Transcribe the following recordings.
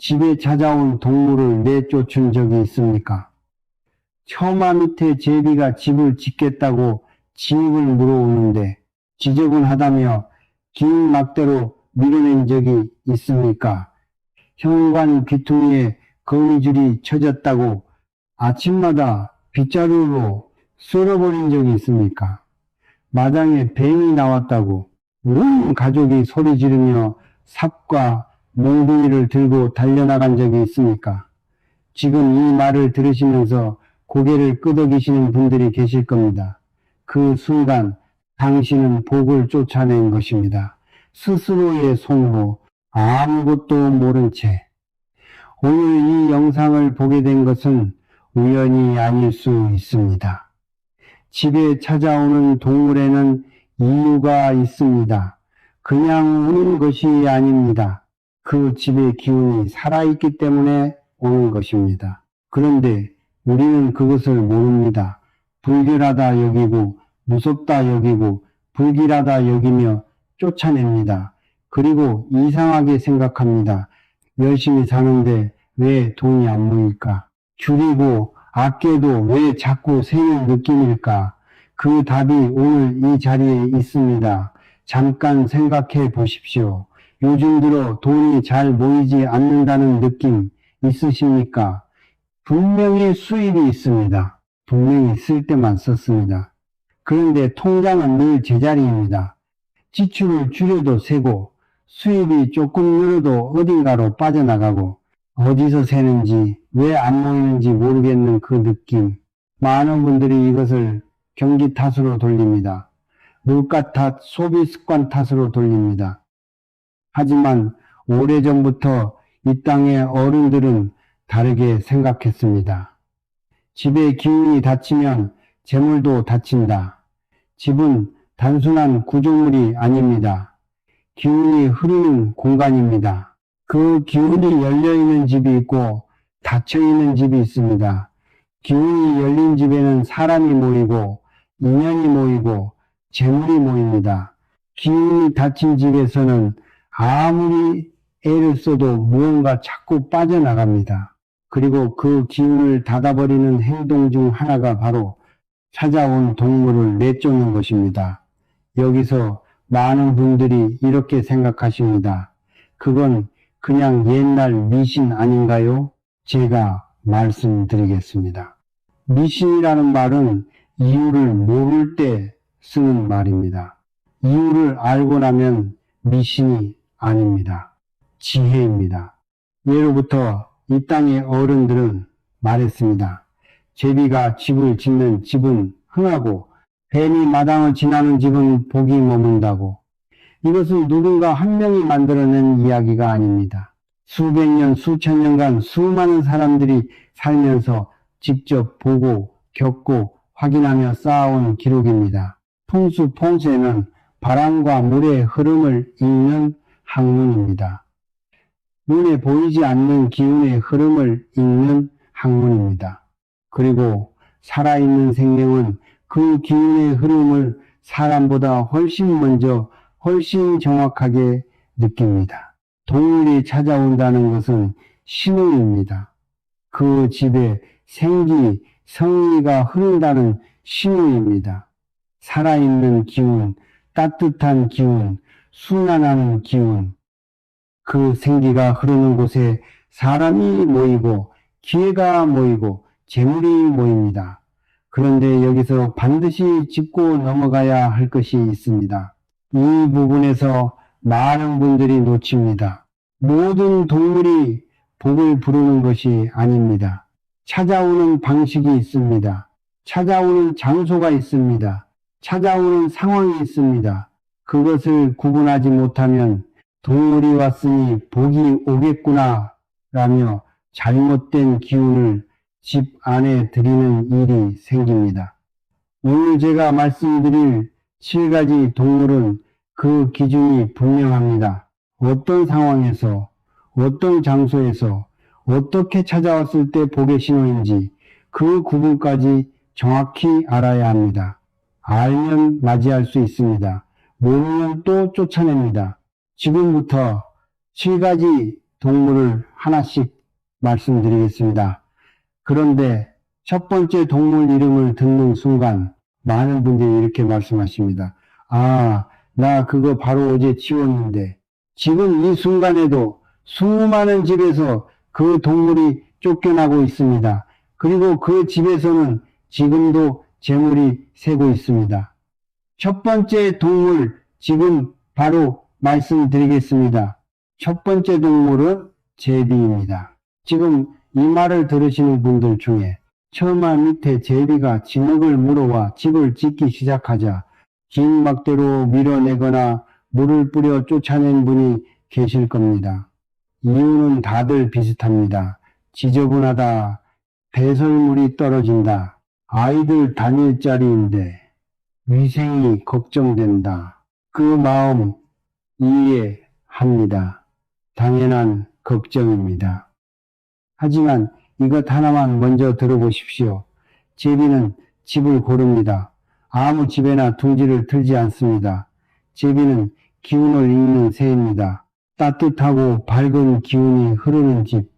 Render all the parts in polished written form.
집에 찾아온 동물을 내쫓은 적이 있습니까? 처마 밑에 제비가 집을 짓겠다고 진입을 물어오는데 지저분하다며 긴 막대로 밀어낸 적이 있습니까? 현관 귀퉁이에 거미줄이 쳐졌다고 아침마다 빗자루로 썰어버린 적이 있습니까? 마당에 뱀이 나왔다고 온 가족이 소리 지르며 삽과 몽둥이를 들고 달려나간 적이 있습니까? 지금 이 말을 들으시면서 고개를 끄덕이시는 분들이 계실 겁니다. 그 순간 당신은 복을 쫓아낸 것입니다. 스스로의 손으로 아무것도 모른 채. 오늘 이 영상을 보게 된 것은 우연이 아닐 수 있습니다. 집에 찾아오는 동물에는 이유가 있습니다. 그냥 오는 것이 아닙니다. 그 집의 기운이 살아있기 때문에 오는 것입니다. 그런데 우리는 그것을 모릅니다. 불결하다 여기고 무섭다 여기고 불길하다 여기며 쫓아냅니다. 그리고 이상하게 생각합니다. 열심히 사는데 왜 돈이 안 모일까? 줄이고 아껴도 왜 자꾸 새는 느낌일까? 그 답이 오늘 이 자리에 있습니다. 잠깐 생각해 보십시오. 요즘 들어 돈이 잘 모이지 않는다는 느낌 있으십니까? 분명히 수입이 있습니다. 분명히 쓸 때만 썼습니다. 그런데 통장은 늘 제자리입니다. 지출을 줄여도 세고 수입이 조금 늘어도 어딘가로 빠져나가고 어디서 새는지 왜 안 모이는지 모르겠는 그 느낌. 많은 분들이 이것을 경기 탓으로 돌립니다. 물가 탓, 소비 습관 탓으로 돌립니다. 하지만 오래전부터 이 땅의 어른들은 다르게 생각했습니다. 집의 기운이 닫히면 재물도 닫힌다. 집은 단순한 구조물이 아닙니다. 기운이 흐르는 공간입니다. 그 기운이 열려있는 집이 있고 닫혀있는 집이 있습니다. 기운이 열린 집에는 사람이 모이고 인연이 모이고 재물이 모입니다. 기운이 닫힌 집에서는 아무리 애를 써도 무언가 자꾸 빠져나갑니다. 그리고 그 기운을 닫아버리는 행동 중 하나가 바로 찾아온 동물을 내쫓는 것입니다. 여기서 많은 분들이 이렇게 생각하십니다. 그건 그냥 옛날 미신 아닌가요? 제가 말씀드리겠습니다. 미신이라는 말은 이유를 모를 때 쓰는 말입니다. 이유를 알고 나면 미신이 아닙니다. 지혜입니다. 예로부터 이 땅의 어른들은 말했습니다. 제비가 집을 짓는 집은 흥하고 뱀이 마당을 지나는 집은 복이 머문다고. 이것은 누군가 한 명이 만들어낸 이야기가 아닙니다. 수백 년, 수천 년간 수많은 사람들이 살면서 직접 보고 겪고 확인하며 쌓아온 기록입니다. 풍수 풍세는 바람과 물의 흐름을 읽는 학문입니다. 눈에 보이지 않는 기운의 흐름을 읽는 학문입니다. 그리고 살아있는 생명은 그 기운의 흐름을 사람보다 훨씬 먼저 훨씬 정확하게 느낍니다. 동물이 찾아온다는 것은 신호입니다. 그 집에 생기, 성의가 흐른다는 신호입니다. 살아있는 기운, 따뜻한 기운, 순환하는 기운, 그 생기가 흐르는 곳에 사람이 모이고 기회가 모이고 재물이 모입니다. 그런데 여기서 반드시 짚고 넘어가야 할 것이 있습니다. 이 부분에서 많은 분들이 놓칩니다. 모든 동물이 복을 부르는 것이 아닙니다. 찾아오는 방식이 있습니다. 찾아오는 장소가 있습니다. 찾아오는 상황이 있습니다. 그것을 구분하지 못하면 동물이 왔으니 복이 오겠구나 라며 잘못된 기운을 집 안에 들이는 일이 생깁니다. 오늘 제가 말씀드릴 7가지 동물은 그 기준이 분명합니다. 어떤 상황에서, 어떤 장소에서, 어떻게 찾아왔을 때 복의 신호인지 그 구분까지 정확히 알아야 합니다. 알면 맞이할 수 있습니다. 모르면 또 쫓아냅니다. 지금부터 7가지 동물을 하나씩 말씀드리겠습니다. 그런데 첫 번째 동물 이름을 듣는 순간 많은 분들이 이렇게 말씀하십니다. 아, 나 그거 바로 어제 치웠는데 지금 이 순간에도 수많은 집에서 그 동물이 쫓겨나고 있습니다. 그리고 그 집에서는 지금도 재물이 새고 있습니다. 첫 번째 동물 지금 바로 말씀드리겠습니다. 첫 번째 동물은 제비입니다. 지금 이 말을 들으시는 분들 중에 처마 밑에 제비가 진흙을 물어와 집을 짓기 시작하자 긴 막대로 밀어내거나 물을 뿌려 쫓아낸 분이 계실 겁니다. 이유는 다들 비슷합니다. 지저분하다, 배설물이 떨어진다, 아이들 다닐 자리인데 위생이 걱정된다. 그 마음 이해합니다. 당연한 걱정입니다. 하지만 이것 하나만 먼저 들어보십시오. 제비는 집을 고릅니다. 아무 집에나 둥지를 틀지 않습니다. 제비는 기운을 읽는 새입니다. 따뜻하고 밝은 기운이 흐르는 집,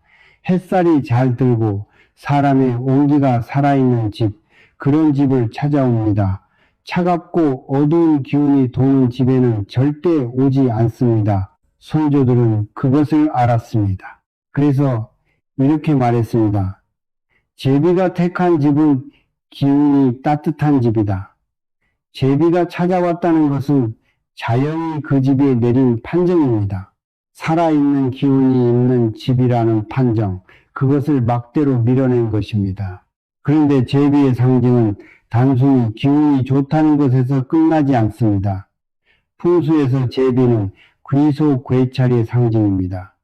햇살이 잘 들고 사람의 온기가 살아있는 집, 그런 집을 찾아옵니다. 차갑고 어두운 기운이 도는 집에는 절대 오지 않습니다. 선조들은 그것을 알았습니다. 그래서 이렇게 말했습니다. 제비가 택한 집은 기운이 따뜻한 집이다. 제비가 찾아왔다는 것은 자연이 그 집에 내린 판정입니다. 살아있는 기운이 있는 집이라는 판정, 그것을 막대로 밀어낸 것입니다. 그런데 제비의 상징은 단순히 기운이 좋다는 것에서 끝나지 않습니다. 풍수에서 제비는 귀소괴찰의 상징입니다.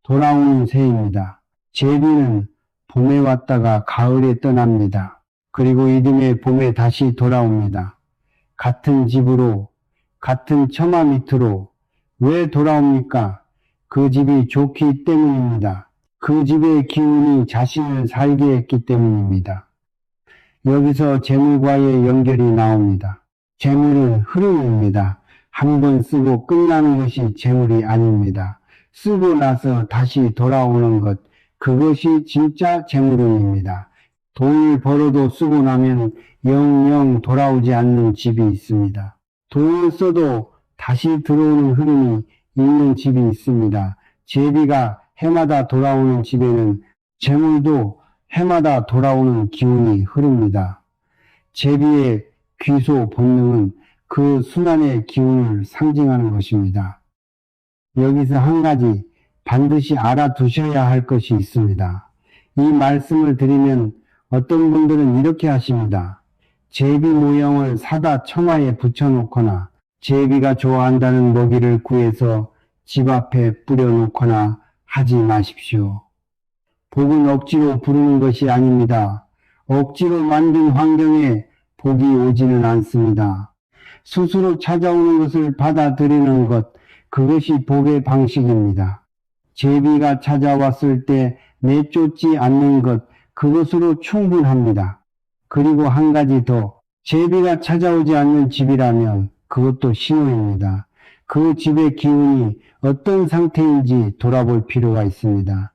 돌아오는 새입니다. 제비는 봄에 왔다가 가을에 떠납니다. 그리고 이듬해 봄에 다시 돌아옵니다. 같은 집으로, 같은 처마 밑으로. 왜 돌아옵니까? 그 집이 좋기 때문입니다. 그 집의 기운이 자신을 살게 했기 때문입니다. 여기서 재물과의 연결이 나옵니다. 재물은 흐름입니다. 한 번 쓰고 끝나는 것이 재물이 아닙니다. 쓰고 나서 다시 돌아오는 것, 그것이 진짜 재물운입니다. 돈을 벌어도 쓰고 나면 영영 돌아오지 않는 집이 있습니다. 돈을 써도 다시 들어오는 흐름이 있는 집이 있습니다. 제비가 해마다 돌아오는 집에는 재물도 해마다 돌아오는 기운이 흐릅니다. 제비의 귀소 본능은 그 순환의 기운을 상징하는 것입니다. 여기서 한 가지 반드시 알아두셔야 할 것이 있습니다. 이 말씀을 드리면 어떤 분들은 이렇게 하십니다. 제비 모형을 사다 처마에 붙여놓거나 제비가 좋아한다는 먹이를 구해서 집 앞에 뿌려놓거나 하지 마십시오. 복은 억지로 부르는 것이 아닙니다. 억지로 만든 환경에 복이 오지는 않습니다. 스스로 찾아오는 것을 받아들이는 것, 그것이 복의 방식입니다. 제비가 찾아왔을 때 내쫓지 않는 것, 그것으로 충분합니다. 그리고 한 가지 더, 제비가 찾아오지 않는 집이라면 그것도 신호입니다. 그 집의 기운이 어떤 상태인지 돌아볼 필요가 있습니다.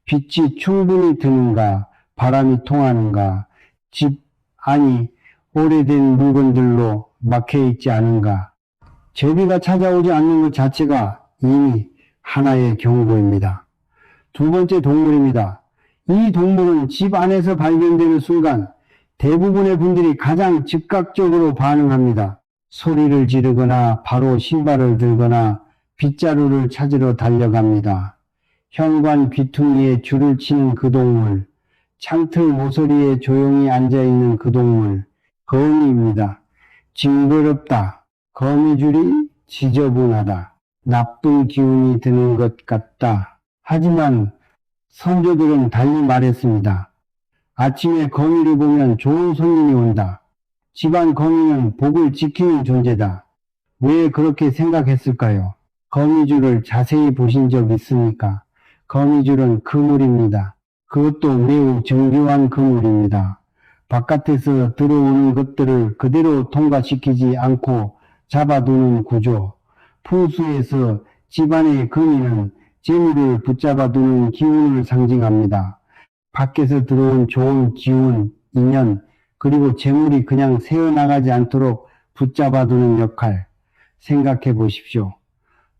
빛이 충분히 드는가, 바람이 통하는가, 집 안이 오래된 물건들로 막혀있지 않은가. 제비가 찾아오지 않는 것 자체가 이미 하나의 경고입니다. 두 번째 동물입니다. 이 동물은 집 안에서 발견되는 순간 대부분의 분들이 가장 즉각적으로 반응합니다. 소리를 지르거나 바로 신발을 들거나 빗자루를 찾으러 달려갑니다. 현관 귀퉁이에 줄을 치는 그 동물, 창틀 모서리에 조용히 앉아있는 그 동물, 거미입니다. 징그럽다. 거미줄이 지저분하다. 나쁜 기운이 드는 것 같다. 하지만 선조들은 달리 말했습니다. 아침에 거미를 보면 좋은 손님이 온다. 집안 거미는 복을 지키는 존재다. 왜 그렇게 생각했을까요? 거미줄을 자세히 보신 적 있습니까? 거미줄은 그물입니다. 그것도 매우 정교한 그물입니다. 바깥에서 들어오는 것들을 그대로 통과시키지 않고 잡아두는 구조. 풍수에서 집안의 거미는 재물을 붙잡아두는 기운을 상징합니다. 밖에서 들어온 좋은 기운, 인연, 그리고 재물이 그냥 새어나가지 않도록 붙잡아두는 역할 생각해 보십시오.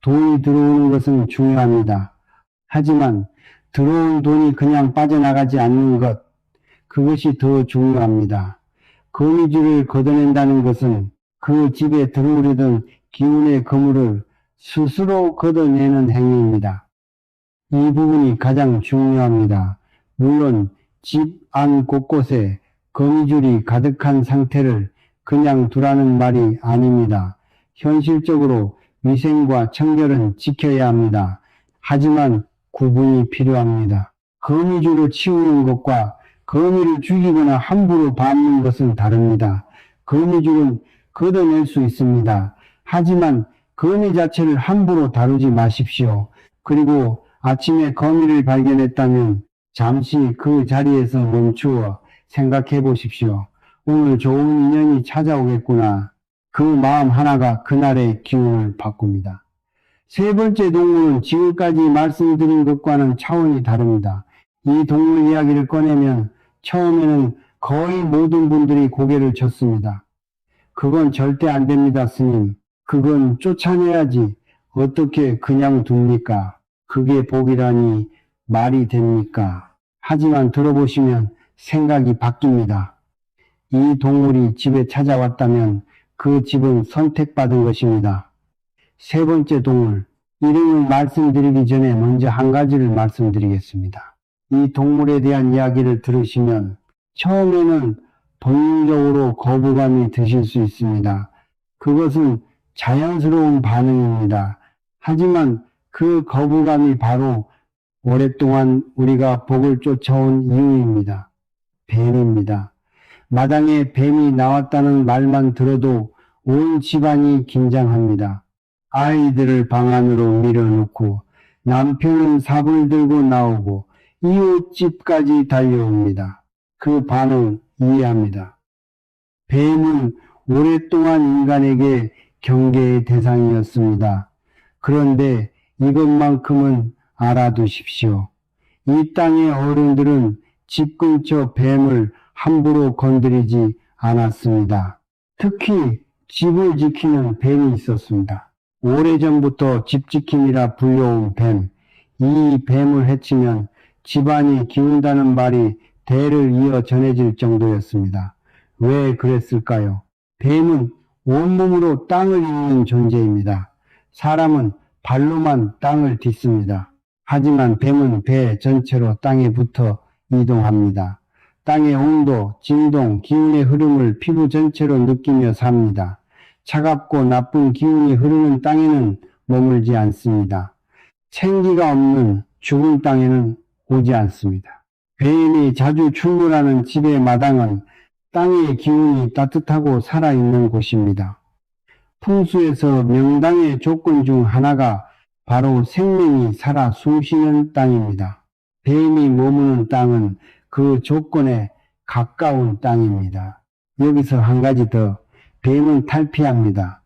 돈이 들어오는 것은 중요합니다. 하지만 들어온 돈이 그냥 빠져나가지 않는 것, 그것이 더 중요합니다. 거미줄을 걷어낸다는 것은 그 집에 들어오려던 기운의 그물을 스스로 걷어내는 행위입니다. 이 부분이 가장 중요합니다. 물론 집 안 곳곳에 거미줄이 가득한 상태를 그냥 두라는 말이 아닙니다. 현실적으로 위생과 청결은 지켜야 합니다. 하지만 구분이 필요합니다. 거미줄을 치우는 것과 거미를 죽이거나 함부로 밟는 것은 다릅니다. 거미줄은 걷어낼 수 있습니다. 하지만 거미 자체를 함부로 다루지 마십시오. 그리고 아침에 거미를 발견했다면 잠시 그 자리에서 멈추어 생각해 보십시오. 오늘 좋은 인연이 찾아오겠구나. 그 마음 하나가 그날의 기운을 바꿉니다. 세 번째 동물은 지금까지 말씀드린 것과는 차원이 다릅니다. 이 동물 이야기를 꺼내면 처음에는 거의 모든 분들이 고개를 젓습니다. 그건 절대 안 됩니다, 스님. 그건 쫓아내야지. 어떻게 그냥 둡니까? 그게 복이라니 말이 됩니까? 하지만 들어보시면 생각이 바뀝니다. 이 동물이 집에 찾아왔다면 그 집은 선택받은 것입니다. 세 번째 동물, 이름을 말씀드리기 전에 먼저 한 가지를 말씀드리겠습니다. 이 동물에 대한 이야기를 들으시면 처음에는 본능적으로 거부감이 드실 수 있습니다. 그것은 자연스러운 반응입니다. 하지만 그 거부감이 바로 오랫동안 우리가 복을 쫓아온 이유입니다. 뱀입니다. 마당에 뱀이 나왔다는 말만 들어도 온 집안이 긴장합니다. 아이들을 방 안으로 밀어넣고 남편은 삽을 들고 나오고 이웃집까지 달려옵니다. 그 반응 이해합니다. 뱀은 오랫동안 인간에게 경계의 대상이었습니다. 그런데 이것만큼은 알아두십시오. 이 땅의 어른들은 집 근처 뱀을 함부로 건드리지 않았습니다. 특히 집을 지키는 뱀이 있었습니다. 오래전부터 집지킴이라 불려온 뱀. 이 뱀을 해치면 집안이 기운다는 말이 대를 이어 전해질 정도였습니다. 왜 그랬을까요? 뱀은 온몸으로 땅을 잇는 존재입니다. 사람은 발로만 땅을 딛습니다. 하지만 뱀은 배 전체로 땅에 붙어 이동합니다. 땅의 온도, 진동, 기운의 흐름을 피부 전체로 느끼며 삽니다. 차갑고 나쁜 기운이 흐르는 땅에는 머물지 않습니다. 생기가 없는 죽은 땅에는 오지 않습니다. 뱀이 자주 출몰하는 집의 마당은 땅의 기운이 따뜻하고 살아있는 곳입니다. 풍수에서 명당의 조건 중 하나가 바로 생명이 살아 숨쉬는 땅입니다. 뱀이 머무는 땅은 그 조건에 가까운 땅입니다. 여기서 한 가지 더, 뱀은 탈피합니다.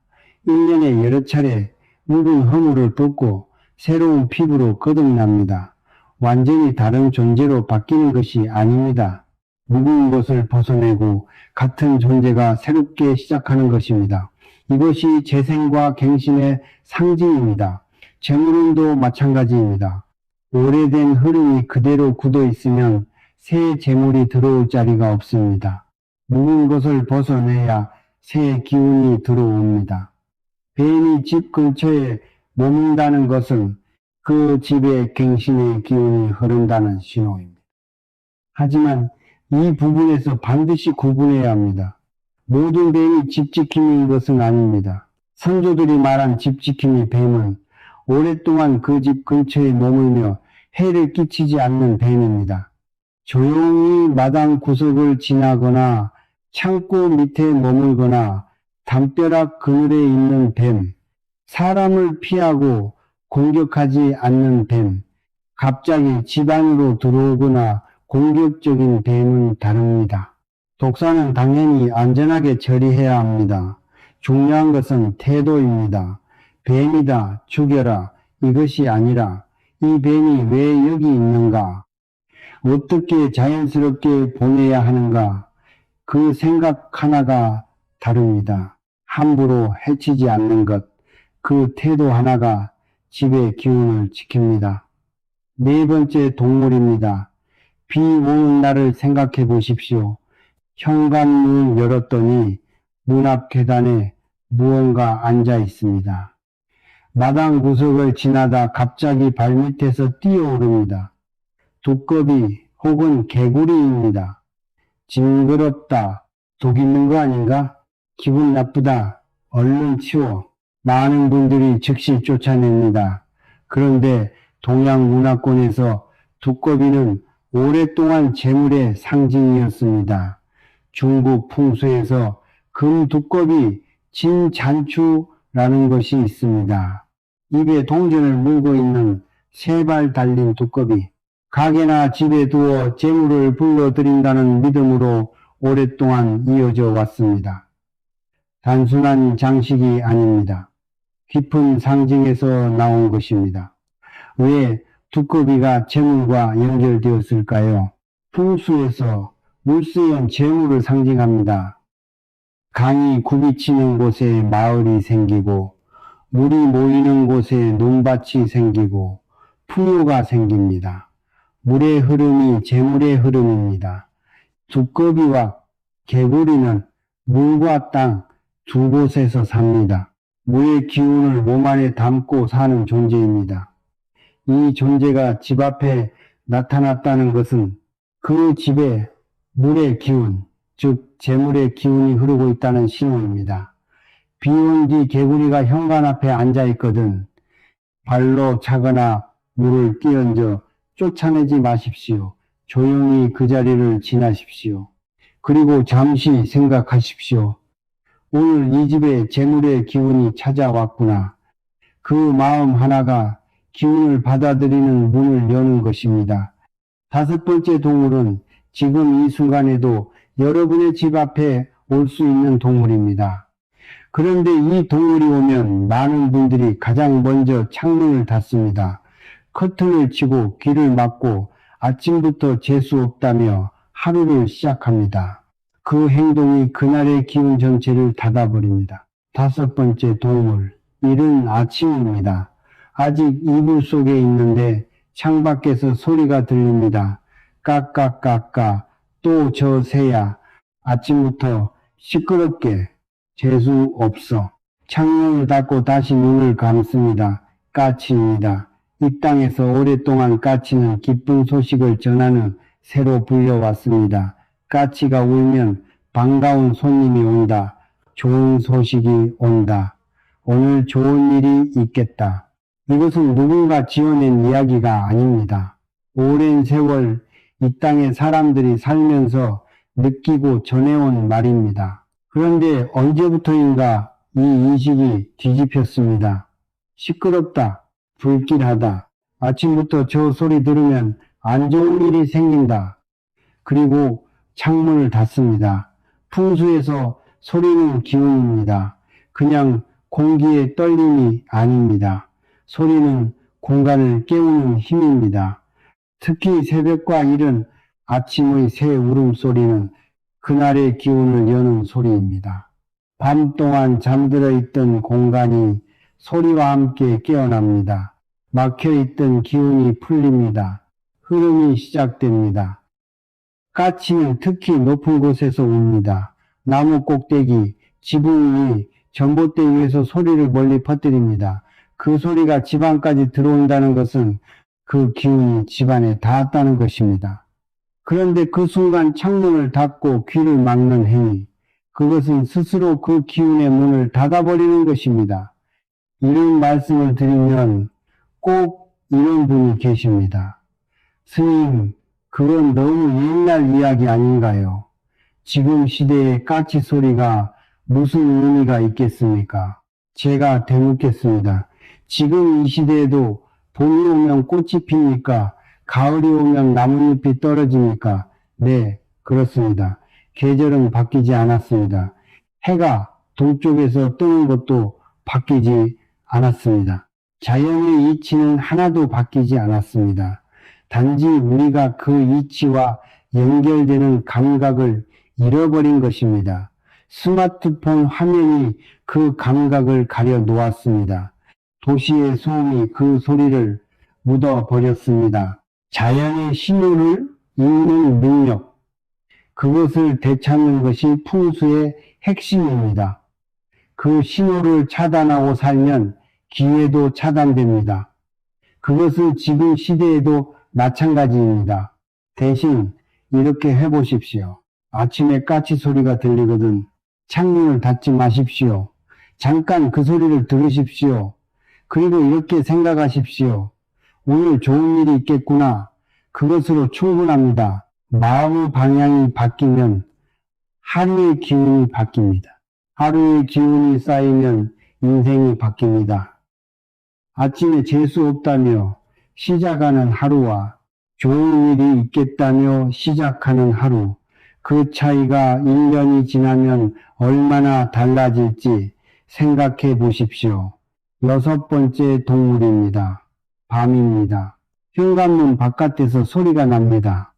1년에 여러 차례 묵은 허물을 벗고 새로운 피부로 거듭납니다. 완전히 다른 존재로 바뀌는 것이 아닙니다. 묵은 것을 벗어내고 같은 존재가 새롭게 시작하는 것입니다. 이것이 재생과 갱신의 상징입니다. 재물운도 마찬가지입니다. 오래된 흐름이 그대로 굳어 있으면 새 재물이 들어올 자리가 없습니다. 묵은 것을 벗어내야 새 기운이 들어옵니다. 뱀이 집 근처에 머문다는 것은 그 집에 갱신의 기운이 흐른다는 신호입니다. 하지만 이 부분에서 반드시 구분해야 합니다. 모든 뱀이 집지킴인 것은 아닙니다. 선조들이 말한 집지킴이 뱀은 오랫동안 그 집 근처에 머물며 해를 끼치지 않는 뱀입니다. 조용히 마당 구석을 지나거나 창고 밑에 머물거나 담벼락 그늘에 있는 뱀, 사람을 피하고 공격하지 않는 뱀, 갑자기 집 안으로 들어오거나 공격적인 뱀은 다릅니다. 독사는 당연히 안전하게 처리해야 합니다. 중요한 것은 태도입니다. 뱀이다, 죽여라, 이것이 아니라 이 뱀이 왜 여기 있는가? 어떻게 자연스럽게 보내야 하는가? 그 생각 하나가 다릅니다. 함부로 해치지 않는 것, 그 태도 하나가 집의 기운을 지킵니다. 네 번째 동물입니다. 비 오는 날을 생각해 보십시오. 현관문을 열었더니 문 앞 계단에 무언가 앉아 있습니다. 마당 구석을 지나다 갑자기 발밑에서 뛰어오릅니다. 두꺼비 혹은 개구리입니다. 징그럽다. 독 있는 거 아닌가? 기분 나쁘다. 얼른 치워. 많은 분들이 즉시 쫓아냅니다. 그런데 동양 문화권에서 두꺼비는 오랫동안 재물의 상징이었습니다. 중국 풍수에서 금두꺼비 진잔추라는 것이 있습니다. 입에 동전을 물고 있는 세 발 달린 두꺼비. 가게나 집에 두어 재물을 불러들인다는 믿음으로 오랫동안 이어져 왔습니다. 단순한 장식이 아닙니다. 깊은 상징에서 나온 것입니다. 왜 두꺼비가 재물과 연결되었을까요? 풍수에서 물쓰연 재물을 상징합니다. 강이 굽이치는 곳에 마을이 생기고 물이 모이는 곳에 논밭이 생기고 풍요가 생깁니다. 물의 흐름이 재물의 흐름입니다. 두꺼비와 개구리는 물과 땅 두 곳에서 삽니다. 물의 기운을 몸 안에 담고 사는 존재입니다. 이 존재가 집 앞에 나타났다는 것은 그 집에 물의 기운, 즉 재물의 기운이 흐르고 있다는 신호입니다. 비 온 뒤 개구리가 현관 앞에 앉아 있거든 발로 차거나 물을 끼얹어 쫓아내지 마십시오. 조용히 그 자리를 지나십시오. 그리고 잠시 생각하십시오. 오늘 이 집에 재물의 기운이 찾아왔구나. 그 마음 하나가 기운을 받아들이는 문을 여는 것입니다. 다섯 번째 동물은 지금 이 순간에도 여러분의 집 앞에 올 수 있는 동물입니다. 그런데 이 동물이 오면 많은 분들이 가장 먼저 창문을 닫습니다. 커튼을 치고 귀를 막고 아침부터 재수 없다며 하루를 시작합니다. 그 행동이 그날의 기운 전체를 닫아버립니다. 다섯 번째 동물, 이른 아침입니다. 아직 이불 속에 있는데 창밖에서 소리가 들립니다. 까까까까, 또 저 새야. 아침부터 시끄럽게 재수 없어. 창문을 닫고 다시 눈을 감습니다. 까치입니다. 이 땅에서 오랫동안 까치는 기쁜 소식을 전하는 새로 불려왔습니다. 까치가 울면 반가운 손님이 온다. 좋은 소식이 온다. 오늘 좋은 일이 있겠다. 이것은 누군가 지어낸 이야기가 아닙니다. 오랜 세월 이 땅에 사람들이 살면서 느끼고 전해온 말입니다. 그런데 언제부터인가 이 인식이 뒤집혔습니다. 시끄럽다. 불길하다. 아침부터 저 소리 들으면 안 좋은 일이 생긴다. 그리고 창문을 닫습니다. 풍수에서 소리는 기운입니다. 그냥 공기의 떨림이 아닙니다. 소리는 공간을 깨우는 힘입니다. 특히 새벽과 이른 아침의 새 울음소리는 그날의 기운을 여는 소리입니다. 밤 동안 잠들어 있던 공간이 소리와 함께 깨어납니다. 막혀있던 기운이 풀립니다. 흐름이 시작됩니다. 까치는 특히 높은 곳에서 웁니다. 나무 꼭대기, 지붕 위, 전봇대 위에서 소리를 멀리 퍼뜨립니다. 그 소리가 집안까지 들어온다는 것은 그 기운이 집안에 닿았다는 것입니다. 그런데 그 순간 창문을 닫고 귀를 막는 행위, 그것은 스스로 그 기운의 문을 닫아버리는 것입니다. 이런 말씀을 드리면 꼭 이런 분이 계십니다. 스님, 그건 너무 옛날 이야기 아닌가요? 지금 시대의 까치 소리가 무슨 의미가 있겠습니까? 제가 되묻겠습니다. 지금 이 시대에도 봄이 오면 꽃이 피니까 가을이 오면 나뭇잎이 떨어집니까? 네, 그렇습니다. 계절은 바뀌지 않았습니다. 해가 동쪽에서 뜨는 것도 바뀌지 않았습니다. 자연의 이치는 하나도 바뀌지 않았습니다. 단지 우리가 그 이치와 연결되는 감각을 잃어버린 것입니다. 스마트폰 화면이 그 감각을 가려 놓았습니다. 도시의 소음이 그 소리를 묻어버렸습니다. 자연의 신호를 읽는 능력, 그것을 되찾는 것이 풍수의 핵심입니다. 그 신호를 차단하고 살면 기회도 차단됩니다. 그것은 지금 시대에도 마찬가지입니다. 대신 이렇게 해보십시오. 아침에 까치 소리가 들리거든 창문을 닫지 마십시오. 잠깐 그 소리를 들으십시오. 그리고 이렇게 생각하십시오. 오늘 좋은 일이 있겠구나. 그것으로 충분합니다. 마음의 방향이 바뀌면 하루의 기운이 바뀝니다. 하루의 기운이 쌓이면 인생이 바뀝니다. 아침에 재수 없다며 시작하는 하루와 좋은 일이 있겠다며 시작하는 하루, 그 차이가 1년이 지나면 얼마나 달라질지 생각해 보십시오. 6번째 동물입니다. 밤입니다. 현관문 바깥에서 소리가 납니다.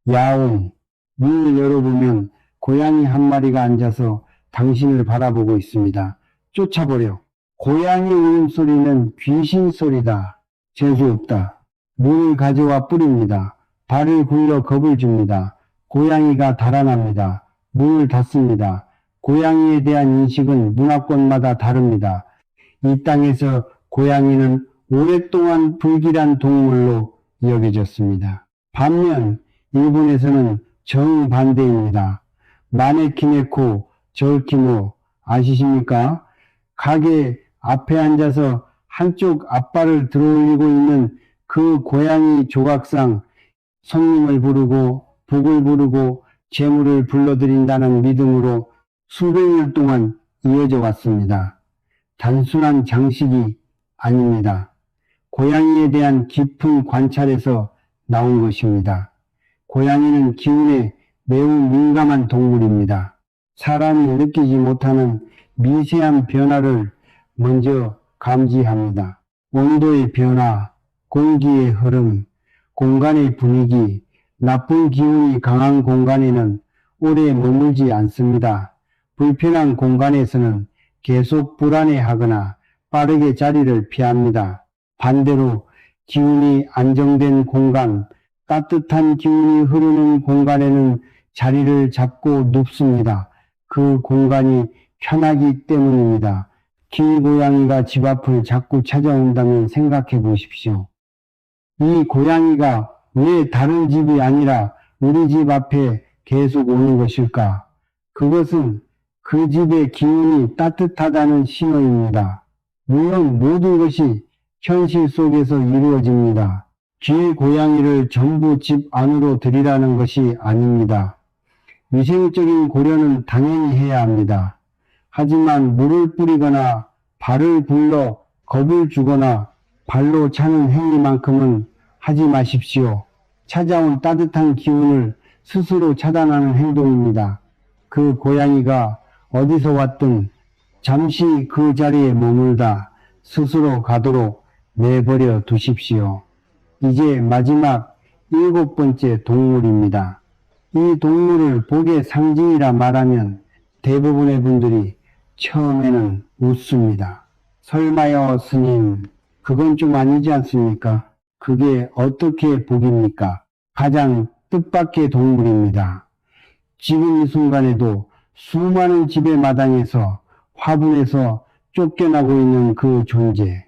야옹. 문을 열어보면 고양이 한 마리가 앉아서 당신을 바라보고 있습니다. 쫓아버려. 고양이 울음소리는 귀신 소리다. 재수없다. 문을 가져와 뿌립니다. 발을 굴려 겁을 줍니다. 고양이가 달아납니다. 문을 닫습니다. 고양이에 대한 인식은 문화권마다 다릅니다. 이 땅에서 고양이는 오랫동안 불길한 동물로 여겨졌습니다. 반면 일본에서는 정반대입니다. 마네키네코 절키모 아시십니까? 가게 앞에 앉아서 한쪽 앞발을 들어올리고 있는 그 고양이 조각상 손님을 부르고 복을 부르고 재물을 불러들인다는 믿음으로 수백 년 동안 이어져 왔습니다. 단순한 장식이 아닙니다. 고양이에 대한 깊은 관찰에서 나온 것입니다. 고양이는 기운에 매우 민감한 동물입니다. 사람이 느끼지 못하는 미세한 변화를 먼저 감지합니다. 온도의 변화, 공기의 흐름, 공간의 분위기, 나쁜 기운이 강한 공간에는 오래 머물지 않습니다. 불편한 공간에서는 계속 불안해하거나 빠르게 자리를 피합니다. 반대로 기운이 안정된 공간, 따뜻한 기운이 흐르는 공간에는 자리를 잡고 눕습니다. 그 공간이 편하기 때문입니다. 길고양이가 집 앞을 자꾸 찾아온다면 생각해 보십시오. 이 고양이가 왜 다른 집이 아니라 우리 집 앞에 계속 오는 것일까? 그것은 그 집의 기운이 따뜻하다는 신호입니다. 물론 모든 것이 현실 속에서 이루어집니다. 길고양이를 전부 집 안으로 들이라는 것이 아닙니다. 위생적인 고려는 당연히 해야 합니다. 하지만 물을 뿌리거나 발을 굴러 겁을 주거나 발로 차는 행위만큼은 하지 마십시오. 찾아온 따뜻한 기운을 스스로 차단하는 행동입니다. 그 고양이가 어디서 왔든 잠시 그 자리에 머물다 스스로 가도록 내버려 두십시오. 이제 마지막 7번째 동물입니다. 이 동물을 복의 상징이라 말하면 대부분의 분들이 처음에는 웃습니다. 설마요 스님, 그건 좀 아니지 않습니까? 그게 어떻게 복입니까? 가장 뜻밖의 동물입니다. 지금 이 순간에도 수많은 집의 마당에서 화분에서 쫓겨나고 있는 그 존재,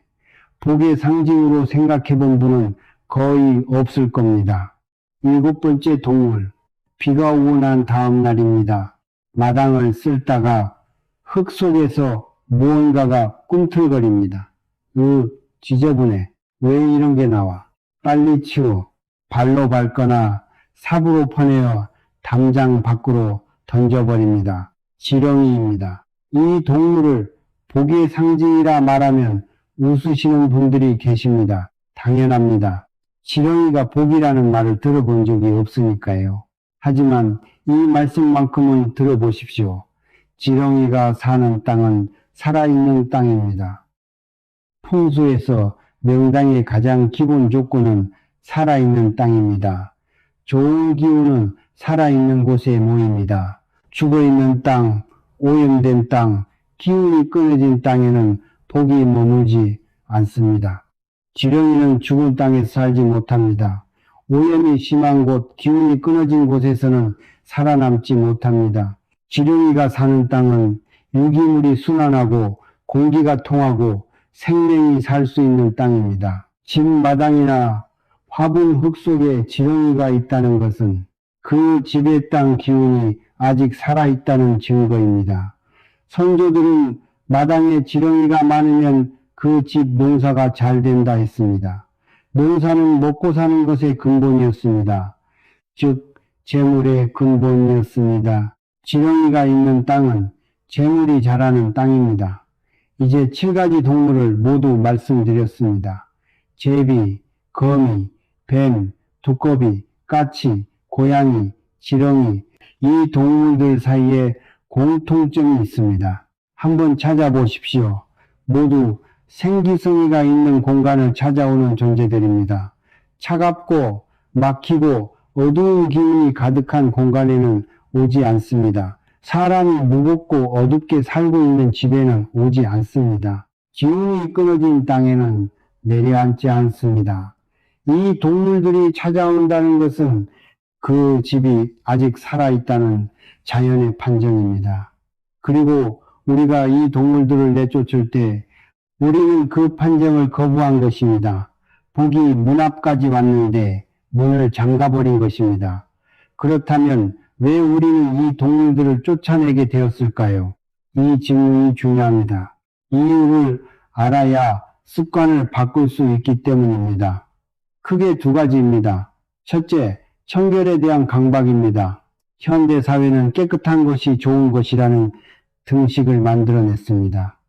복의 상징으로 생각해 본 분은 거의 없을 겁니다. 7번째 동물, 비가 오고 난 다음 날입니다. 마당을 쓸다가 흙 속에서 무언가가 꿈틀거립니다. 지저분해. 왜 이런 게 나와? 빨리 치워. 발로 밟거나 삽으로 퍼내어 담장 밖으로 던져버립니다. 지렁이입니다. 이 동물을 복의 상징이라 말하면 웃으시는 분들이 계십니다. 당연합니다. 지렁이가 복이라는 말을 들어본 적이 없으니까요. 하지만 이 말씀만큼은 들어보십시오. 지렁이가 사는 땅은 살아있는 땅입니다. 풍수에서 명당의 가장 기본 조건은 살아있는 땅입니다. 좋은 기운은 살아있는 곳에 모입니다. 죽어있는 땅, 오염된 땅, 기운이 끊어진 땅에는 복이 머물지 않습니다. 지렁이는 죽은 땅에서 살지 못합니다. 오염이 심한 곳, 기운이 끊어진 곳에서는 살아남지 못합니다. 지렁이가 사는 땅은 유기물이 순환하고 공기가 통하고 생명이 살 수 있는 땅입니다. 집 마당이나 화분 흙 속에 지렁이가 있다는 것은 그 집의 땅 기운이 아직 살아있다는 증거입니다. 선조들은 마당에 지렁이가 많으면 그 집 농사가 잘 된다 했습니다. 농사는 먹고 사는 것의 근본이었습니다. 즉 재물의 근본이었습니다. 지렁이가 있는 땅은 재물이 자라는 땅입니다. 이제 7가지 동물을 모두 말씀드렸습니다. 제비, 거미, 뱀, 두꺼비, 까치, 고양이, 지렁이, 이 동물들 사이에 공통점이 있습니다. 한번 찾아보십시오. 모두 생기성이가 있는 공간을 찾아오는 존재들입니다. 차갑고 막히고 어두운 기운이 가득한 공간에는 오지 않습니다. 사람이 무겁고 어둡게 살고 있는 집에는 오지 않습니다. 기운이 끊어진 땅에는 내려앉지 않습니다. 이 동물들이 찾아온다는 것은 그 집이 아직 살아있다는 자연의 판정입니다. 그리고 우리가 이 동물들을 내쫓을 때 우리는 그 판정을 거부한 것입니다. 복이 문 앞까지 왔는데 문을 잠가버린 것입니다. 그렇다면 왜 우리는 이 동물들을 쫓아내게 되었을까요? 이 질문이 중요합니다. 이유를 알아야 습관을 바꿀 수 있기 때문입니다. 크게 2가지입니다. 첫째, 청결에 대한 강박입니다. 현대 사회는 깨끗한 것이 좋은 것이라는 등식을 만들어냈습니다.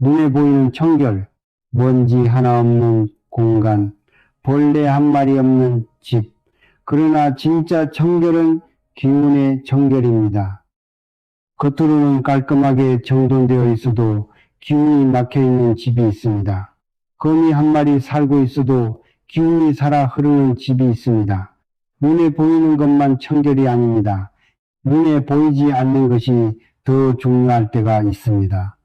눈에 보이는 청결, 먼지 하나 없는 공간, 벌레 한 마리 없는 집. 그러나 진짜 청결은 기운의 청결입니다. 겉으로는 깔끔하게 정돈되어 있어도 기운이 막혀있는 집이 있습니다. 거미 한 마리 살고 있어도 기운이 살아 흐르는 집이 있습니다. 눈에 보이는 것만 청결이 아닙니다. 눈에 보이지 않는 것이 더 중요할 때가 있습니다.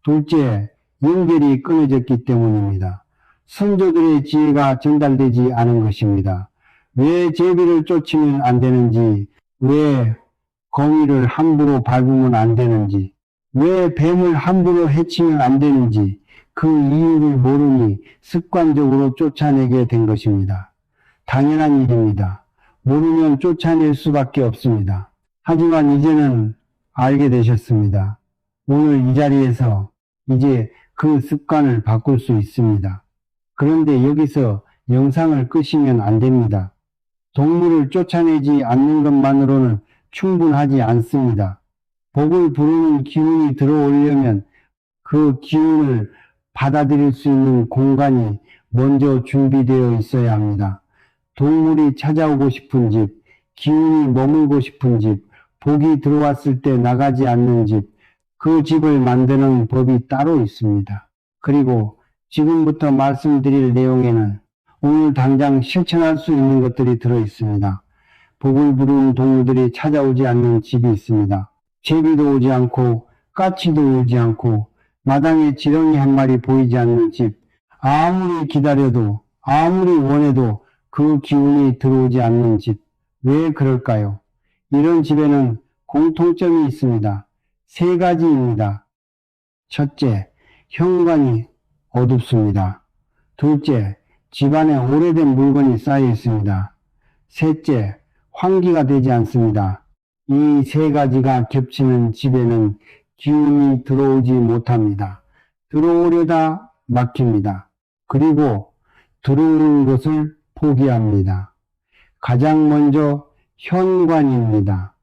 둘째, 연결이 끊어졌기 때문입니다. 선조들의 지혜가 전달되지 않은 것입니다. 왜 제비를 쫓으면 안 되는지, 왜 거미를 함부로 밟으면 안 되는지, 왜 뱀을 함부로 해치면 안 되는지 그 이유를 모르니 습관적으로 쫓아내게 된 것입니다. 당연한 일입니다. 모르면 쫓아낼 수밖에 없습니다. 하지만 이제는 알게 되셨습니다. 오늘 이 자리에서 이제 그 습관을 바꿀 수 있습니다. 그런데 여기서 영상을 끄시면 안 됩니다. 동물을 쫓아내지 않는 것만으로는 충분하지 않습니다. 복을 부르는 기운이 들어오려면 그 기운을 받아들일 수 있는 공간이 먼저 준비되어 있어야 합니다. 동물이 찾아오고 싶은 집, 기운이 머물고 싶은 집, 복이 들어왔을 때 나가지 않는 집, 그 집을 만드는 법이 따로 있습니다. 그리고 지금부터 말씀드릴 내용에는 오늘 당장 실천할 수 있는 것들이 들어 있습니다. 복을 부르는 동물들이 찾아오지 않는 집이 있습니다. 제비도 오지 않고 까치도 오지 않고 마당에 지렁이 한 마리 보이지 않는 집, 아무리 기다려도 아무리 원해도 그 기운이 들어오지 않는 집. 왜 그럴까요? 이런 집에는 공통점이 있습니다. 3가지입니다. 첫째, 현관이 어둡습니다. 둘째, 집안에 오래된 물건이 쌓여 있습니다. 셋째, 환기가 되지 않습니다. 이 3가지가 겹치는 집에는 기운이 들어오지 못합니다. 들어오려다 막힙니다. 그리고 들어오는 것을 포기합니다. 가장 먼저 현관입니다.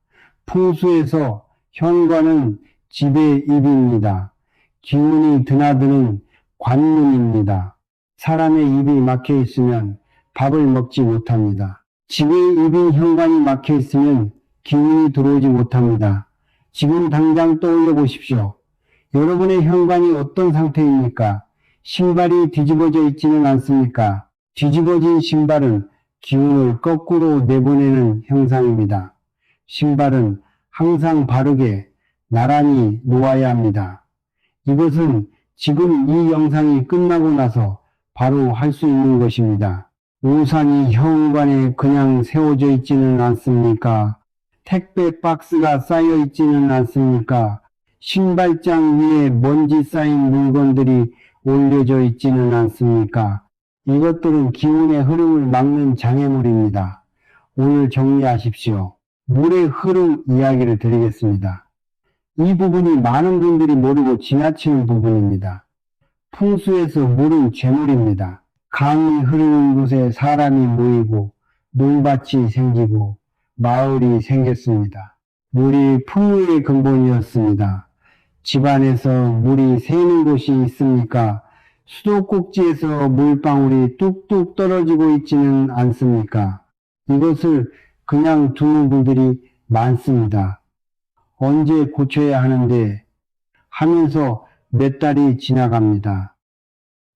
풍수에서 현관은 집의 입입니다. 기운이 드나드는 관문입니다. 사람의 입이 막혀 있으면 밥을 먹지 못합니다. 집의 입인 현관이 막혀 있으면 기운이 들어오지 못합니다. 지금 당장 떠올려 보십시오. 여러분의 현관이 어떤 상태입니까? 신발이 뒤집어져 있지는 않습니까? 뒤집어진 신발은 기운을 거꾸로 내보내는 형상입니다. 신발은 항상 바르게 나란히 놓아야 합니다. 이것은 지금 이 영상이 끝나고 나서 바로 할 수 있는 것입니다. 우산이 현관에 그냥 세워져 있지는 않습니까? 택배 박스가 쌓여 있지는 않습니까? 신발장 위에 먼지 쌓인 물건들이 올려져 있지는 않습니까? 이것들은 기운의 흐름을 막는 장애물입니다. 오늘 정리하십시오. 물의 흐름 이야기를 드리겠습니다. 이 부분이 많은 분들이 모르고 지나치는 부분입니다. 풍수에서 물은 재물입니다. 강이 흐르는 곳에 사람이 모이고 논밭이 생기고 마을이 생겼습니다. 물이 풍요의 근본이었습니다. 집안에서 물이 새는 곳이 있습니까? 수도꼭지에서 물방울이 뚝뚝 떨어지고 있지는 않습니까? 이것을 그냥 두는 분들이 많습니다. 언제 고쳐야 하는데 하면서 몇 달이 지나갑니다.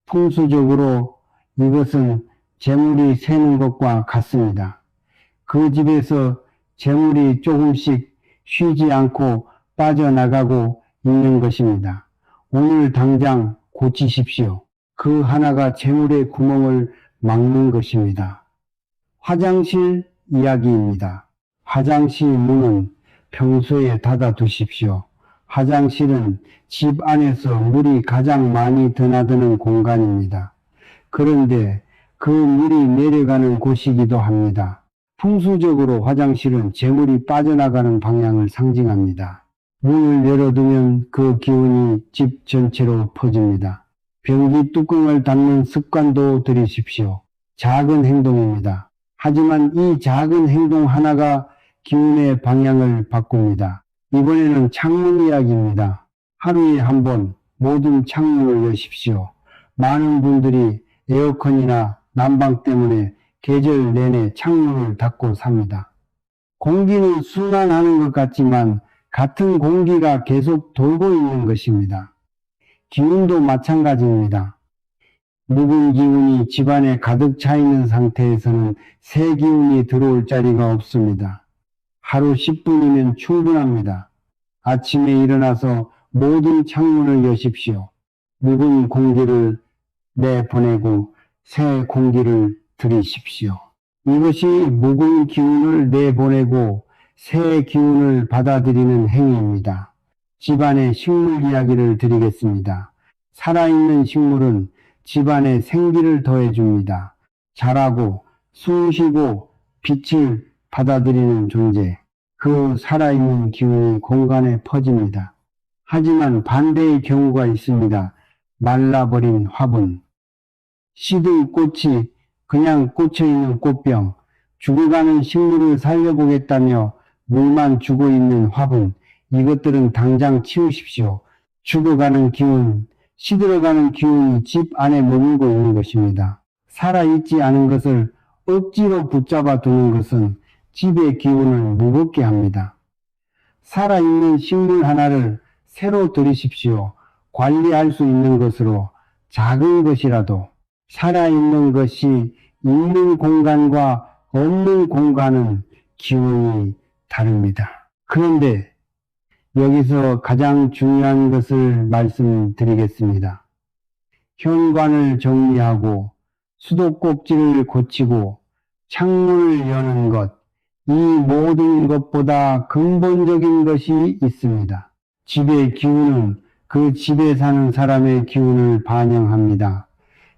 풍수적으로 이것은 재물이 새는 것과 같습니다. 그 집에서 재물이 조금씩 쉬지 않고 빠져나가고 있는 것입니다. 오늘 당장 고치십시오. 그 하나가 재물의 구멍을 막는 것입니다. 화장실 이야기입니다. 화장실 문은 평소에 닫아 두십시오. 화장실은 집 안에서 물이 가장 많이 드나드는 공간입니다. 그런데 그 물이 내려가는 곳이기도 합니다. 풍수적으로 화장실은 재물이 빠져나가는 방향을 상징합니다. 문을 열어두면 그 기운이 집 전체로 퍼집니다. 변기 뚜껑을 닫는 습관도 들이십시오. 작은 행동입니다. 하지만 이 작은 행동 하나가 기운의 방향을 바꿉니다. 이번에는 창문 이야기입니다. 하루에 한 번 모든 창문을 여십시오. 많은 분들이 에어컨이나 난방 때문에 계절 내내 창문을 닫고 삽니다. 공기는 순환하는 것 같지만 같은 공기가 계속 돌고 있는 것입니다. 기운도 마찬가지입니다. 묵은 기운이 집안에 가득 차 있는 상태에서는 새 기운이 들어올 자리가 없습니다. 하루 10분이면 충분합니다. 아침에 일어나서 모든 창문을 여십시오. 묵은 공기를 내보내고 새 공기를 들이십시오. 이것이 묵은 기운을 내보내고 새 기운을 받아들이는 행위입니다. 집안의 식물 이야기를 드리겠습니다. 살아있는 식물은 집안에 생기를 더해줍니다. 자라고 숨쉬고 빛을 받아들이는 존재. 그 살아있는 기운이 공간에 퍼집니다. 하지만 반대의 경우가 있습니다. 말라버린 화분. 시든 꽃이 그냥 꽂혀있는 꽃병, 죽어가는 식물을 살려보겠다며 물만 주고 있는 화분, 이것들은 당장 치우십시오. 죽어가는 기운, 시들어가는 기운이 집 안에 머물고 있는 것입니다. 살아있지 않은 것을 억지로 붙잡아 두는 것은 집의 기운을 무겁게 합니다. 살아있는 식물 하나를 새로 들이십시오. 관리할 수 있는 것으로 작은 것이라도. 살아있는 것이 있는 공간과 없는 공간은 기운이 다릅니다. 그런데 여기서 가장 중요한 것을 말씀드리겠습니다. 현관을 정리하고 수도꼭지를 고치고 창문을 여는 것, 이 모든 것보다 근본적인 것이 있습니다. 집의 기운은 그 집에 사는 사람의 기운을 반영합니다.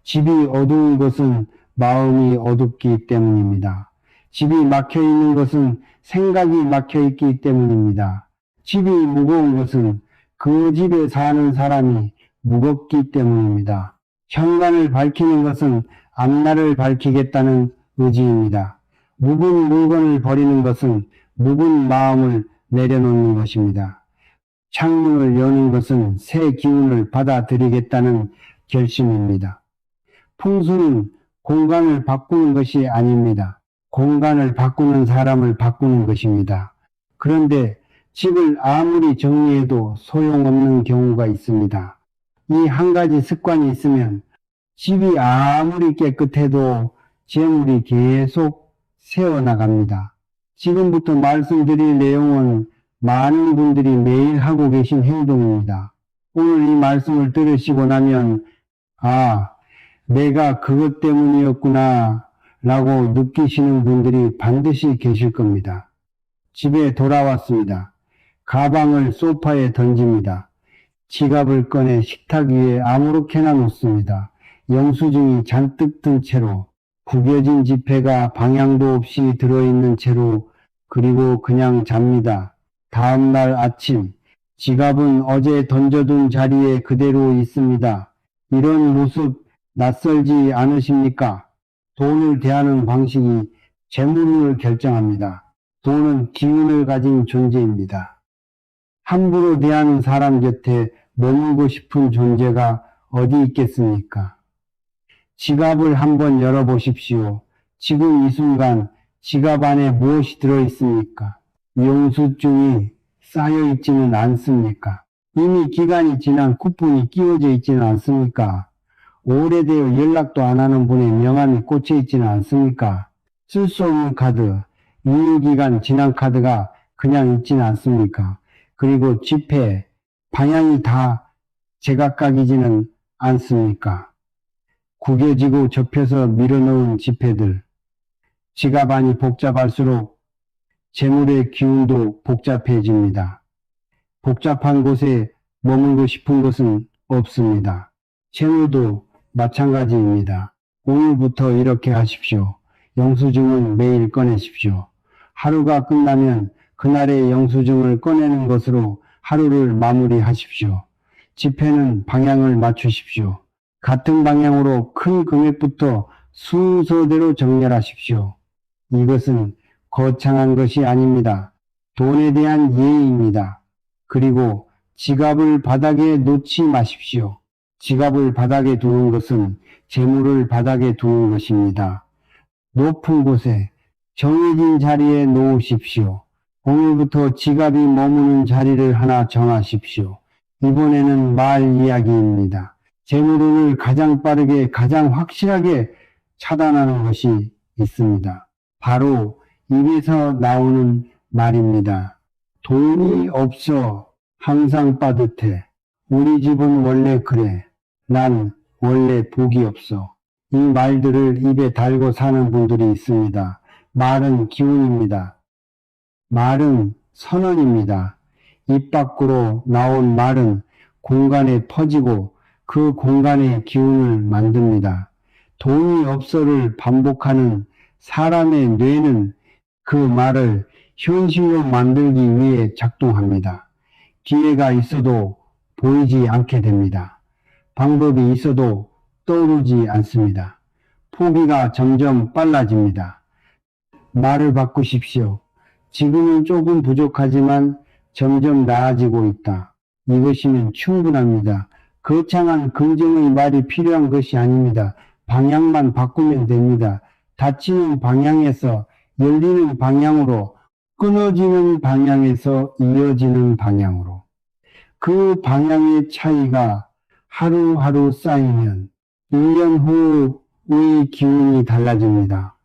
집이 어두운 것은 마음이 어둡기 때문입니다. 집이 막혀 있는 것은 생각이 막혀 있기 때문입니다. 집이 무거운 것은 그 집에 사는 사람이 무겁기 때문입니다. 현관을 밝히는 것은 앞날을 밝히겠다는 의지입니다. 묵은 물건을 버리는 것은 묵은 마음을 내려놓는 것입니다. 창문을 여는 것은 새 기운을 받아들이겠다는 결심입니다. 풍수는 공간을 바꾸는 것이 아닙니다. 공간을 바꾸는 사람을 바꾸는 것입니다. 그런데 집을 아무리 정리해도 소용없는 경우가 있습니다. 이 한 가지 습관이 있으면 집이 아무리 깨끗해도 재물이 계속 새어나갑니다. 지금부터 말씀드릴 내용은 많은 분들이 매일 하고 계신 행동입니다. 오늘 이 말씀을 들으시고 나면 아, 내가 그것 때문이었구나 라고 느끼시는 분들이 반드시 계실 겁니다. 집에 돌아왔습니다. 가방을 소파에 던집니다. 지갑을 꺼내 식탁 위에 아무렇게나 놓습니다. 영수증이 잔뜩 든 채로, 구겨진 지폐가 방향도 없이 들어있는 채로, 그리고 그냥 잡니다. 다음날 아침, 지갑은 어제 던져둔 자리에 그대로 있습니다. 이런 모습 낯설지 않으십니까? 돈을 대하는 방식이 재물운을 결정합니다. 돈은 기운을 가진 존재입니다. 함부로 대하는 사람 곁에 머물고 싶은 존재가 어디 있겠습니까? 지갑을 한번 열어보십시오. 지금 이 순간 지갑 안에 무엇이 들어있습니까? 영수증이 쌓여있지는 않습니까? 이미 기간이 지난 쿠폰이 끼워져 있지는 않습니까? 오래되어 연락도 안 하는 분의 명함이 꽂혀 있지는 않습니까? 쓸 수 없는 카드, 유효기간 지난 카드가 그냥 있지는 않습니까? 그리고 지폐, 방향이 다 제각각이지는 않습니까? 구겨지고 접혀서 밀어넣은 지폐들, 지갑 안이 복잡할수록 재물의 기운도 복잡해집니다. 복잡한 곳에 머물고 싶은 것은 없습니다. 재물도 마찬가지입니다. 오늘부터 이렇게 하십시오. 영수증은 매일 꺼내십시오. 하루가 끝나면 그날의 영수증을 꺼내는 것으로 하루를 마무리하십시오. 지폐는 방향을 맞추십시오. 같은 방향으로 큰 금액부터 순서대로 정렬하십시오. 이것은 거창한 것이 아닙니다. 돈에 대한 예의입니다. 그리고 지갑을 바닥에 놓지 마십시오. 지갑을 바닥에 두는 것은 재물을 바닥에 두는 것입니다. 높은 곳에 정해진 자리에 놓으십시오. 오늘부터 지갑이 머무는 자리를 하나 정하십시오. 이번에는 말 이야기입니다. 재물운을 가장 빠르게 가장 확실하게 차단하는 것이 있습니다. 바로 입에서 나오는 말입니다. 돈이 없어 항상 빠듯해. 우리 집은 원래 그래. 난 원래 복이 없어. 이 말들을 입에 달고 사는 분들이 있습니다. 말은 기운입니다. 말은 선언입니다. 입 밖으로 나온 말은 공간에 퍼지고 그 공간의 기운을 만듭니다. 돈이 없어를 반복하는 사람의 뇌는 그 말을 현실로 만들기 위해 작동합니다. 기회가 있어도 보이지 않게 됩니다. 방법이 있어도 떠오르지 않습니다. 포기가 점점 빨라집니다. 말을 바꾸십시오. 지금은 조금 부족하지만 점점 나아지고 있다. 이것이면 충분합니다. 거창한 긍정의 말이 필요한 것이 아닙니다. 방향만 바꾸면 됩니다. 닫히는 방향에서 열리는 방향으로, 끊어지는 방향에서 이어지는 방향으로. 그 방향의 차이가 하루하루 쌓이면 1년 후의 기운이 달라집니다.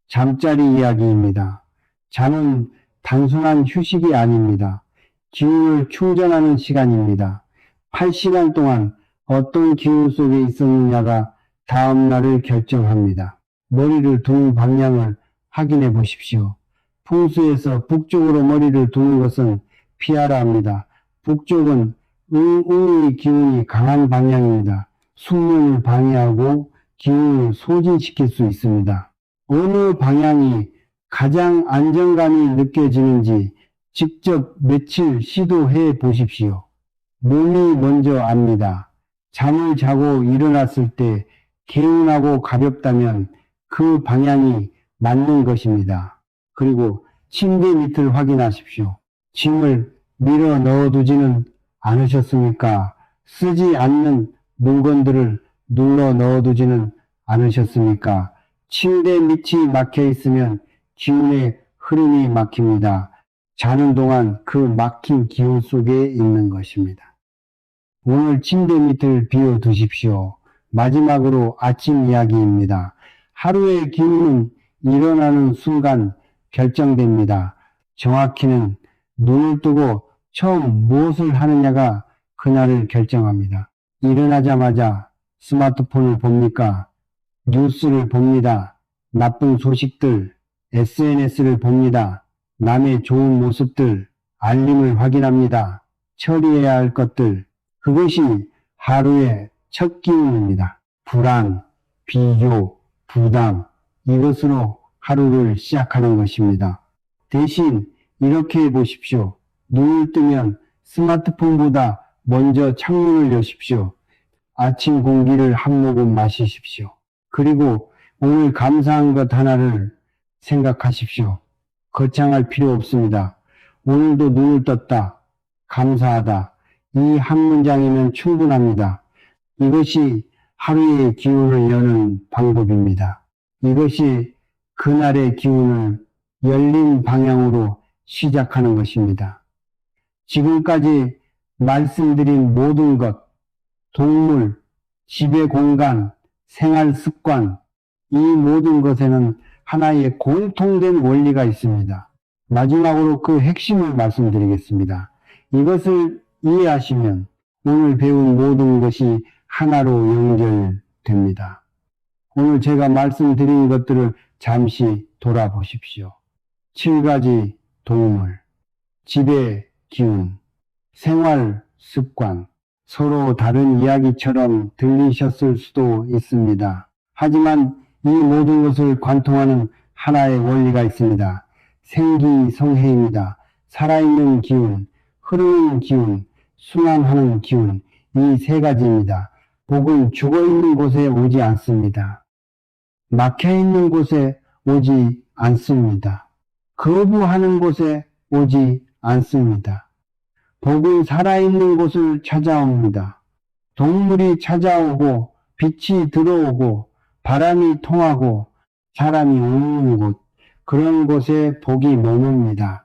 잠자리 이야기입니다. 잠은 단순한 휴식이 아닙니다. 기운을 충전하는 시간입니다. 8시간 동안 어떤 기운 속에 있었느냐가 다음 날을 결정합니다. 머리를 두는 방향을 확인해 보십시오. 풍수에서 북쪽으로 머리를 두는 것은 피하라 합니다. 북쪽은 응의 기운이 강한 방향입니다. 숙면을 방해하고 기운을 소진시킬 수 있습니다. 어느 방향이 가장 안정감이 느껴지는지 직접 며칠 시도해 보십시오. 몸이 먼저 압니다. 잠을 자고 일어났을 때 개운하고 가볍다면 그 방향이 맞는 것입니다. 그리고 침대 밑을 확인하십시오. 짐을 밀어 넣어두지는 않으셨습니까? 쓰지 않는 물건들을 눌러 넣어두지는 않으셨습니까? 침대 밑이 막혀 있으면 기운의 흐름이 막힙니다. 자는 동안 그 막힌 기운 속에 있는 것입니다. 오늘 침대 밑을 비워두십시오. 마지막으로 아침 이야기입니다. 하루의 기운은 일어나는 순간 결정됩니다. 정확히는 눈을 뜨고 처음 무엇을 하느냐가 그날을 결정합니다. 일어나자마자 스마트폰을 봅니까? 뉴스를 봅니다. 나쁜 소식들, SNS를 봅니다. 남의 좋은 모습들, 알림을 확인합니다. 처리해야 할 것들, 그것이 하루의 첫 기운입니다. 불안, 비교, 부담, 이것으로 하루를 시작하는 것입니다. 대신 이렇게 해보십시오. 눈을 뜨면 스마트폰보다 먼저 창문을 여십시오. 아침 공기를 한 모금 마시십시오. 그리고 오늘 감사한 것 하나를 생각하십시오. 거창할 필요 없습니다. 오늘도 눈을 떴다. 감사하다. 이 한 문장이면 충분합니다. 이것이 하루의 기운을 여는 방법입니다. 이것이 그날의 기운을 열린 방향으로 시작하는 것입니다. 지금까지 말씀드린 모든 것, 동물, 지배 공간, 생활 습관, 이 모든 것에는 하나의 공통된 원리가 있습니다. 마지막으로 그 핵심을 말씀드리겠습니다. 이것을 이해하시면 오늘 배운 모든 것이 하나로 연결됩니다. 오늘 제가 말씀드린 것들을 잠시 돌아보십시오. 7가지 동물, 지배 기운, 생활 습관, 서로 다른 이야기처럼 들리셨을 수도 있습니다. 하지만 이 모든 것을 관통하는 하나의 원리가 있습니다. 생기성해입니다. 살아있는 기운, 흐르는 기운, 순환하는 기운, 이 세 가지입니다. 복은 죽어있는 곳에 오지 않습니다. 막혀있는 곳에 오지 않습니다. 거부하는 곳에 오지 않습니다. 복은 살아있는 곳을 찾아옵니다. 동물이 찾아오고 빛이 들어오고 바람이 통하고 사람이 오는 곳, 그런 곳에 복이 머뭅니다.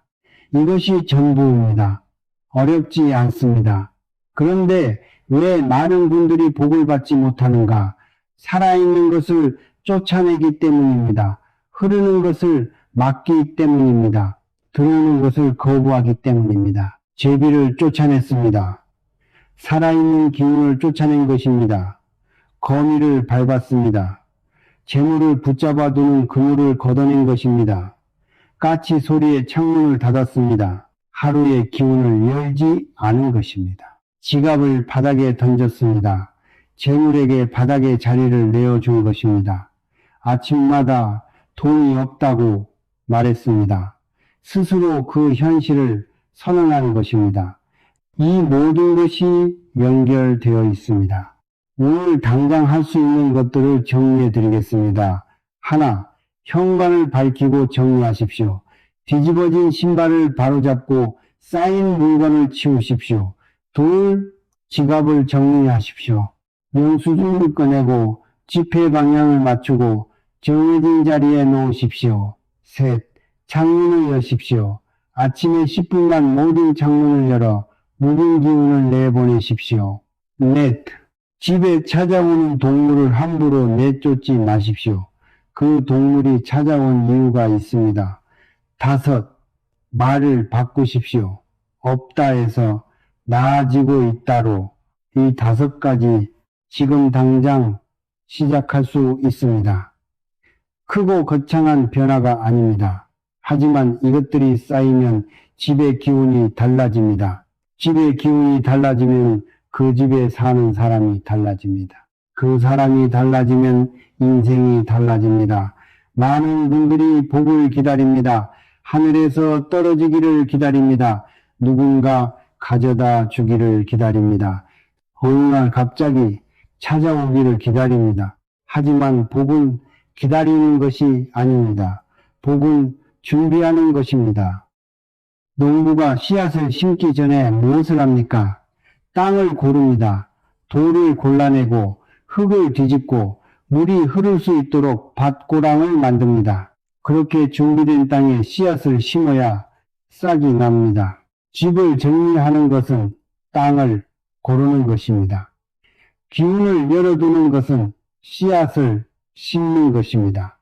이것이 전부입니다. 어렵지 않습니다. 그런데 왜 많은 분들이 복을 받지 못하는가? 살아있는 것을 쫓아내기 때문입니다. 흐르는 것을 막기 때문입니다. 들어오는 것을 거부하기 때문입니다. 제비를 쫓아냈습니다. 살아있는 기운을 쫓아낸 것입니다. 거미를 밟았습니다. 재물을 붙잡아 두는 그물을 걷어낸 것입니다. 까치 소리에 창문을 닫았습니다. 하루의 기운을 열지 않은 것입니다. 지갑을 바닥에 던졌습니다. 재물에게 바닥에 자리를 내어준 것입니다. 아침마다 돈이 없다고 말했습니다. 스스로 그 현실을 선언한 것입니다. 이 모든 것이 연결되어 있습니다. 오늘 당장 할 수 있는 것들을 정리해 드리겠습니다. 하나, 현관을 밝히고 정리하십시오. 뒤집어진 신발을 바로잡고 쌓인 물건을 치우십시오. 둘, 지갑을 정리하십시오. 영수증을 꺼내고 지폐 방향을 맞추고 정해진 자리에 놓으십시오. 셋, 창문을 여십시오. 아침에 10분간 모든 창문을 열어 묵은 기운을 내보내십시오. 넷, 집에 찾아오는 동물을 함부로 내쫓지 마십시오. 그 동물이 찾아온 이유가 있습니다. 다섯, 말을 바꾸십시오. 없다에서 나아지고 있다로 이 5가지 지금 당장 시작할 수 있습니다. 크고 거창한 변화가 아닙니다. 하지만 이것들이 쌓이면 집의 기운이 달라집니다. 집의 기운이 달라지면 그 집에 사는 사람이 달라집니다. 그 사람이 달라지면 인생이 달라집니다. 많은 분들이 복을 기다립니다. 하늘에서 떨어지기를 기다립니다. 누군가 가져다 주기를 기다립니다. 어느 날 갑자기 찾아오기를 기다립니다. 하지만 복은 기다리는 것이 아닙니다. 복은 준비하는 것입니다. 농부가 씨앗을 심기 전에 무엇을 합니까? 땅을 고릅니다. 돌을 골라내고 흙을 뒤집고 물이 흐를 수 있도록 밭고랑을 만듭니다. 그렇게 준비된 땅에 씨앗을 심어야 싹이 납니다. 집을 정리하는 것은 땅을 고르는 것입니다. 기운을 열어두는 것은 씨앗을 심는 것입니다.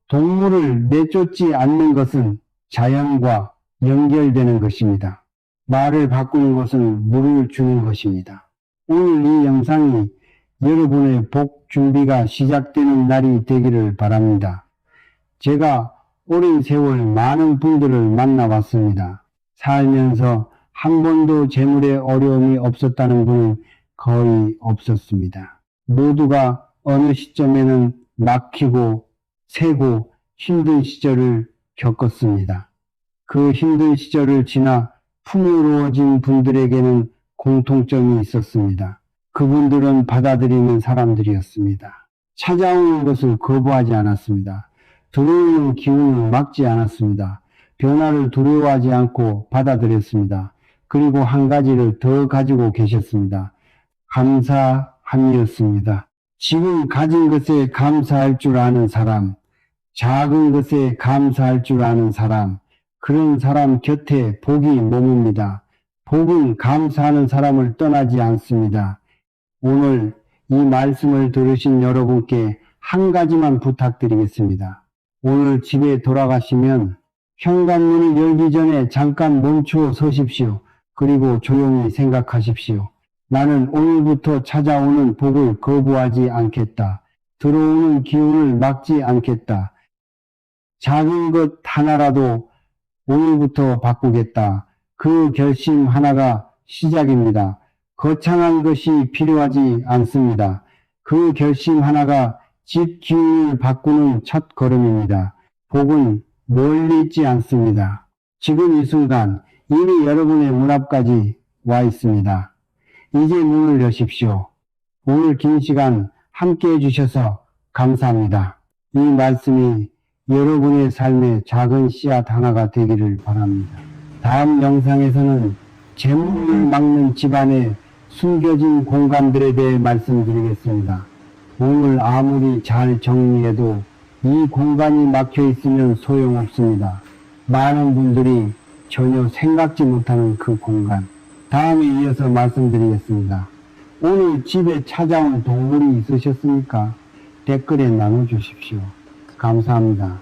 동물을 내쫓지 않는 것은 자연과 연결되는 것입니다. 말을 바꾸는 것은 물을 주는 것입니다. 오늘 이 영상이 여러분의 복 준비가 시작되는 날이 되기를 바랍니다. 제가 오랜 세월 많은 분들을 만나봤습니다. 살면서 한 번도 재물에 어려움이 없었다는 분은 거의 없었습니다. 모두가 어느 시점에는 막히고 새고 힘든 시절을 겪었습니다. 그 힘든 시절을 지나 풍요로워진 분들에게는 공통점이 있었습니다. 그분들은 받아들이는 사람들이었습니다. 찾아오는 것을 거부하지 않았습니다. 들어오는 기운을 막지 않았습니다. 변화를 두려워하지 않고 받아들였습니다. 그리고 한 가지를 더 가지고 계셨습니다. 감사함이었습니다. 지금 가진 것에 감사할 줄 아는 사람, 작은 것에 감사할 줄 아는 사람, 그런 사람 곁에 복이 머뭅니다. 복은 감사하는 사람을 떠나지 않습니다. 오늘 이 말씀을 들으신 여러분께 한 가지만 부탁드리겠습니다. 오늘 집에 돌아가시면 현관문을 열기 전에 잠깐 멈춰 서십시오. 그리고 조용히 생각하십시오. 나는 오늘부터 찾아오는 복을 거부하지 않겠다. 들어오는 기운을 막지 않겠다. 작은 것 하나라도 오늘부터 바꾸겠다. 그 결심 하나가 시작입니다. 거창한 것이 필요하지 않습니다. 그 결심 하나가 집 기운을 바꾸는 첫 걸음입니다. 복은 멀리 있지 않습니다. 지금 이 순간 이미 여러분의 문 앞까지 와 있습니다. 이제 문을 여십시오. 오늘 긴 시간 함께 해주셔서 감사합니다. 이 말씀이 여러분의 삶의 작은 씨앗 하나가 되기를 바랍니다. 다음 영상에서는 재물을 막는 집안의 숨겨진 공간들에 대해 말씀드리겠습니다. 오늘 아무리 잘 정리해도 이 공간이 막혀 있으면 소용없습니다. 많은 분들이 전혀 생각지 못하는 그 공간. 다음에 이어서 말씀드리겠습니다. 오늘 집에 찾아온 동물이 있으셨습니까? 댓글에 나눠주십시오. 감사합니다.